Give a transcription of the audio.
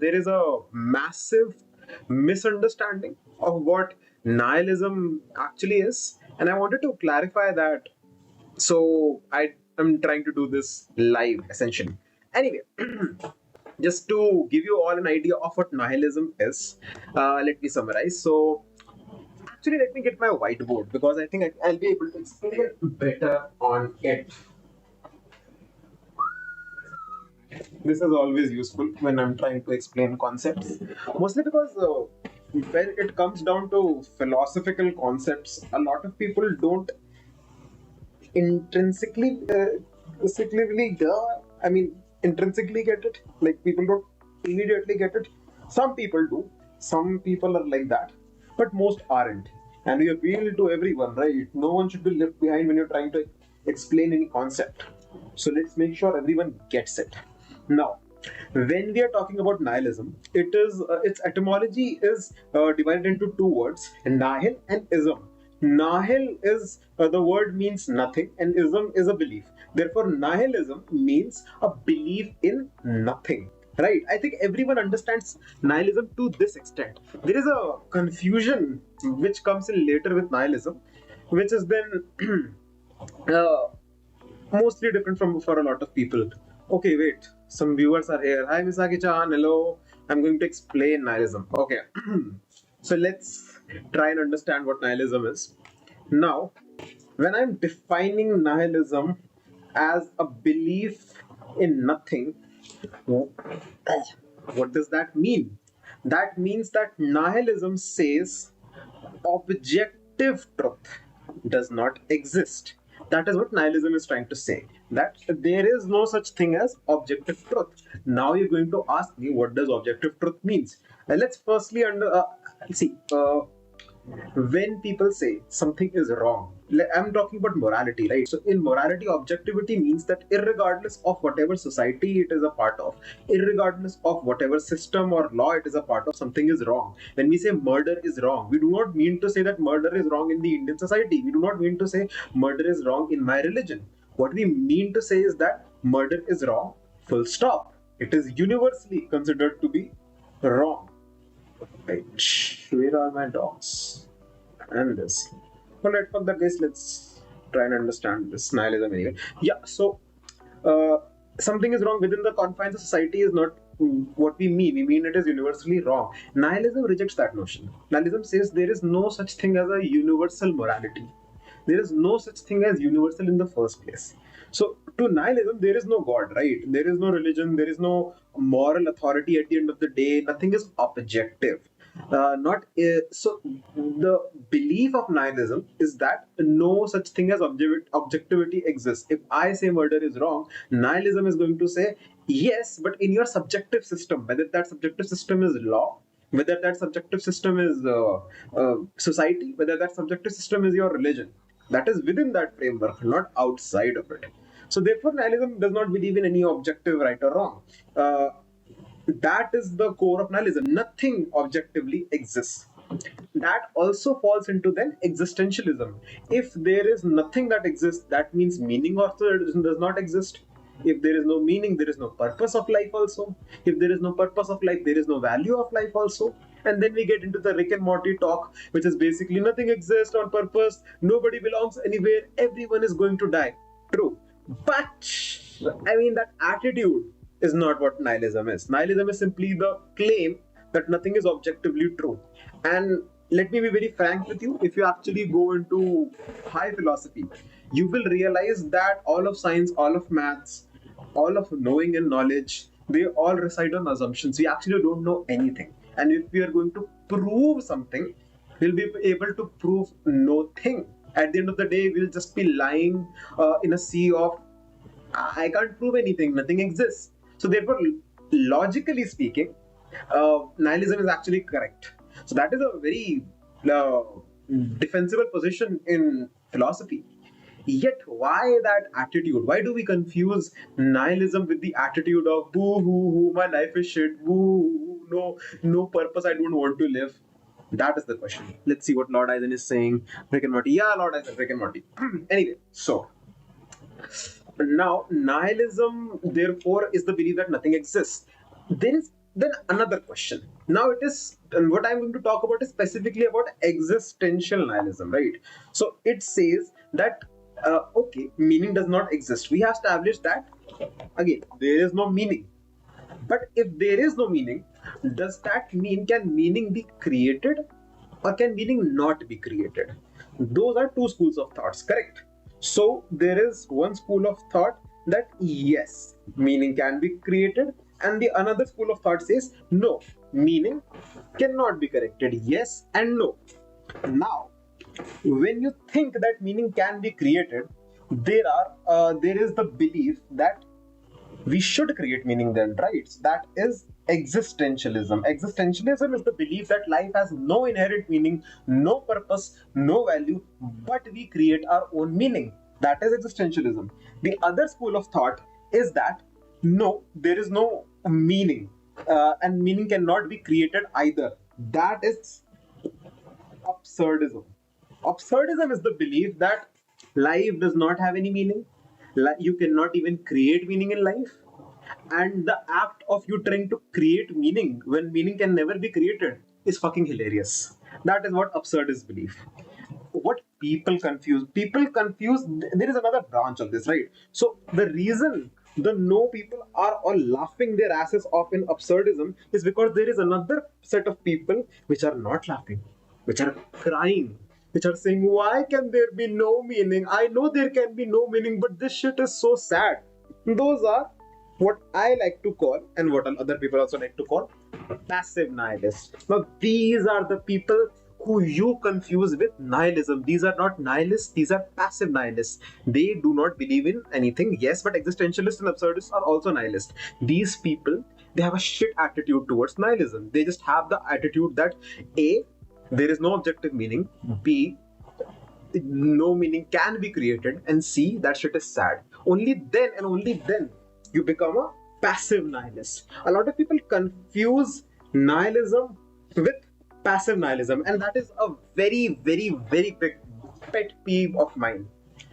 there is a massive misunderstanding of what nihilism actually is, and I wanted to clarify that. So I am trying to do this live essentially. Anyway, just to give you all an idea of what nihilism is, let me summarize. So actually, let me get my whiteboard because I think I'll be able to explain it better on it. This is always useful when I'm trying to explain concepts, mostly because when it comes down to philosophical concepts, a lot of people don't intrinsically, I mean, intrinsically get it. Like people don't immediately get it. Some people do. Some people are like that, but most aren't. And we appeal to everyone, right? No one should be left behind when you're trying to explain any concept. So let's make sure everyone gets it. Now, when we are talking about nihilism, it is its etymology is divided into two words: nihil and ism. Nihil is the word means nothing, and ism is a belief. Therefore, nihilism means a belief in nothing. Right? I think everyone understands nihilism to this extent. There is a confusion which comes in later with nihilism, which is then uh, mostly different from for a lot of people. Okay, wait. Some viewers are here. Hi, Misaki-chan. Hello. I'm going to explain nihilism. Okay. So let's try and understand what nihilism is. Now, when I'm defining nihilism as a belief in nothing, what does that mean? That means that nihilism says objective truth does not exist. That is what nihilism is trying to say. That there is no such thing as objective truth. Now you're going to ask me, what does objective truth means? Let's firstly see. When people say something is wrong, I'm talking about morality, right? So in morality, objectivity means that irregardless of whatever society it is a part of, irregardless of whatever system or law it is a part of, something is wrong. When we say murder is wrong, we do not mean to say that murder is wrong in the Indian society. We do not mean to say murder is wrong in my religion. What we mean to say is that murder is wrong, full stop. It is universally considered to be wrong. Right. Where are my dogs? And this. Alright, fuck that guys. Let's try and understand this nihilism anyway. Yeah, so uh, something is wrong within the confines of society is not what we mean. We mean it is universally wrong. Nihilism rejects that notion. Nihilism says there is no such thing as a universal morality. There is no such thing as universal in the first place. So to nihilism, there is no God, right? There is no religion. There is no moral authority at the end of the day. Nothing is objective. Not so. The belief of nihilism is that no such thing as objectivity exists. If I say murder is wrong, nihilism is going to say yes, but in your subjective system, whether that subjective system is law, whether that subjective system is society, whether that subjective system is your religion, that is within that framework, not outside of it. So therefore, nihilism does not believe in any objective right or wrong. That is the core of nihilism. Nothing objectively exists. That also falls into then existentialism. If there is nothing that exists, that means meaning also does not exist. If there is no meaning, there is no purpose of life also. If there is no purpose of life, there is no value of life also. And then we get into the Rick and Morty talk, which is basically nothing exists on purpose, nobody belongs anywhere, everyone is going to die. True. But I mean, that attitude is not what nihilism is. Nihilism is simply the claim that nothing is objectively true. And let me be very frank with you, if you actually go into high philosophy, you will realize that all of science, all of maths, all of knowing and knowledge, they all reside on assumptions. We actually don't know anything. And if we are going to prove something, we'll be able to prove no thing. At the end of the day, we'll just be lying in a sea of I can't prove anything, nothing exists. So therefore, logically speaking, nihilism is actually correct. So that is a very uh, defensible position in philosophy. Yet, why that attitude? Why do we confuse nihilism with the attitude of boo hoo hoo, my life is shit, boo, no, no purpose, I don't want to live? That is the question. Let's see what Lord Eisen is saying. Rick and Morty. Yeah, Lord Eisen, Rick and Morty. Anyway, so now, nihilism, therefore, is the belief that nothing exists. There is then another question. Now it is, and what I'm going to talk about is specifically about existential nihilism, right? So it says that okay, meaning does not exist. We have established that again there is no meaning. But if there is no meaning, does that mean can meaning be created or can meaning not be created? Those are two schools of thoughts, correct? So there is one school of thought that yes, meaning can be created, and the another school of thought says no, meaning cannot be corrected. Yes and no. Now, when you think that meaning can be created, there is the belief that we should create meaning then, right? That is existentialism. Existentialism is the belief that life has no inherent meaning, no purpose, no value, but we create our own meaning. That is existentialism. The other school of thought is that no, there is no meaning, and meaning cannot be created either. That is absurdism. Absurdism is the belief that life does not have any meaning. You cannot even create meaning in life. And the act of you trying to create meaning when meaning can never be created is fucking hilarious. That is what absurdists believe. What people confuse, there is another branch of this, right? So the reason the no people are all laughing their asses off in absurdism is because there is another set of people which are not laughing, which are crying, which are saying, why can there be no meaning? I know there can be no meaning, but this shit is so sad. Those are what I like to call, and what other people also like to call, passive nihilists. Now, these are the people who you confuse with nihilism. These are not nihilists, these are passive nihilists. They do not believe in anything, yes, but existentialists and absurdists are also nihilists. These people, they have a shit attitude towards nihilism. They just have the attitude that A, there is no objective meaning, B, no meaning can be created, and C, that shit is sad. Only then and only then you become a passive nihilist. A lot of people confuse nihilism with passive nihilism, and that is a very, very, very big pet peeve of mine.